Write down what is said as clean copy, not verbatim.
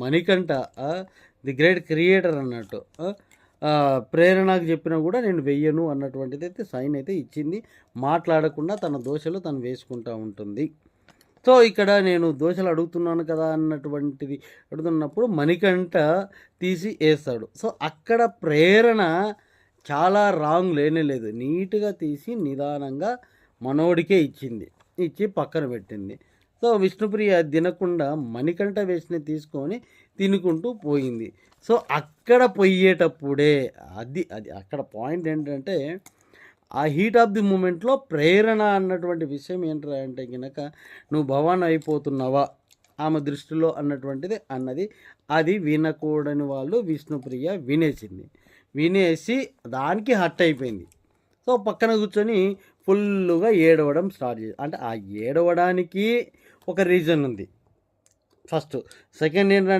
Manikanta the great creator అన్నట్టు ప్రేరణకు చెప్పినా కూడా నేను వెయ్యను అన్నటువంటిది అయితే సైన్ అయితే ఇచ్చింది. మాట్లాడకుండా తన దోశలు తను వేసుకుంటూ ఉంటుంది. సో ఇక్కడ నేను దోశలు అడుగుతున్నాను కదా అన్నటువంటిది అడుగుతున్నప్పుడు మణికంఠ తీసి వేస్తాడు. సో అక్కడ ప్రేరణ చాలా రాంగ్ లేనేలేదు. నీట్గా తీసి నిదానంగా మనోడికే ఇచ్చింది. ఇచ్చి పక్కన పెట్టింది. సో విష్ణుప్రియ తినకుండా మణికంఠ వేసినవి తీసుకొని తినుకుంటూ పోయింది. సో అక్కడ పోయేటప్పుడే అది అది అక్కడ పాయింట్ ఏంటంటే ఆ హీట్ ఆఫ్ ది మూమెంట్లో ప్రేరణ అన్నటువంటి విషయం ఏంటంటే అంటే కనుక నువ్వు భవాన్ అయిపోతున్నావా ఆమె దృష్టిలో అన్నటువంటిది అన్నది. అది వినకూడని వాళ్ళు విష్ణుప్రియ వినేసింది. వినేసి దానికి హర్ట్ అయిపోయింది. సో పక్కన కూర్చొని ఫుల్లుగా ఏడవడం స్టార్ట్ చేసి, అంటే ఆ ఏడవడానికి ఒక రీజన్ ఉంది. ఫస్ట్ సెకండ్ ఏంటంటే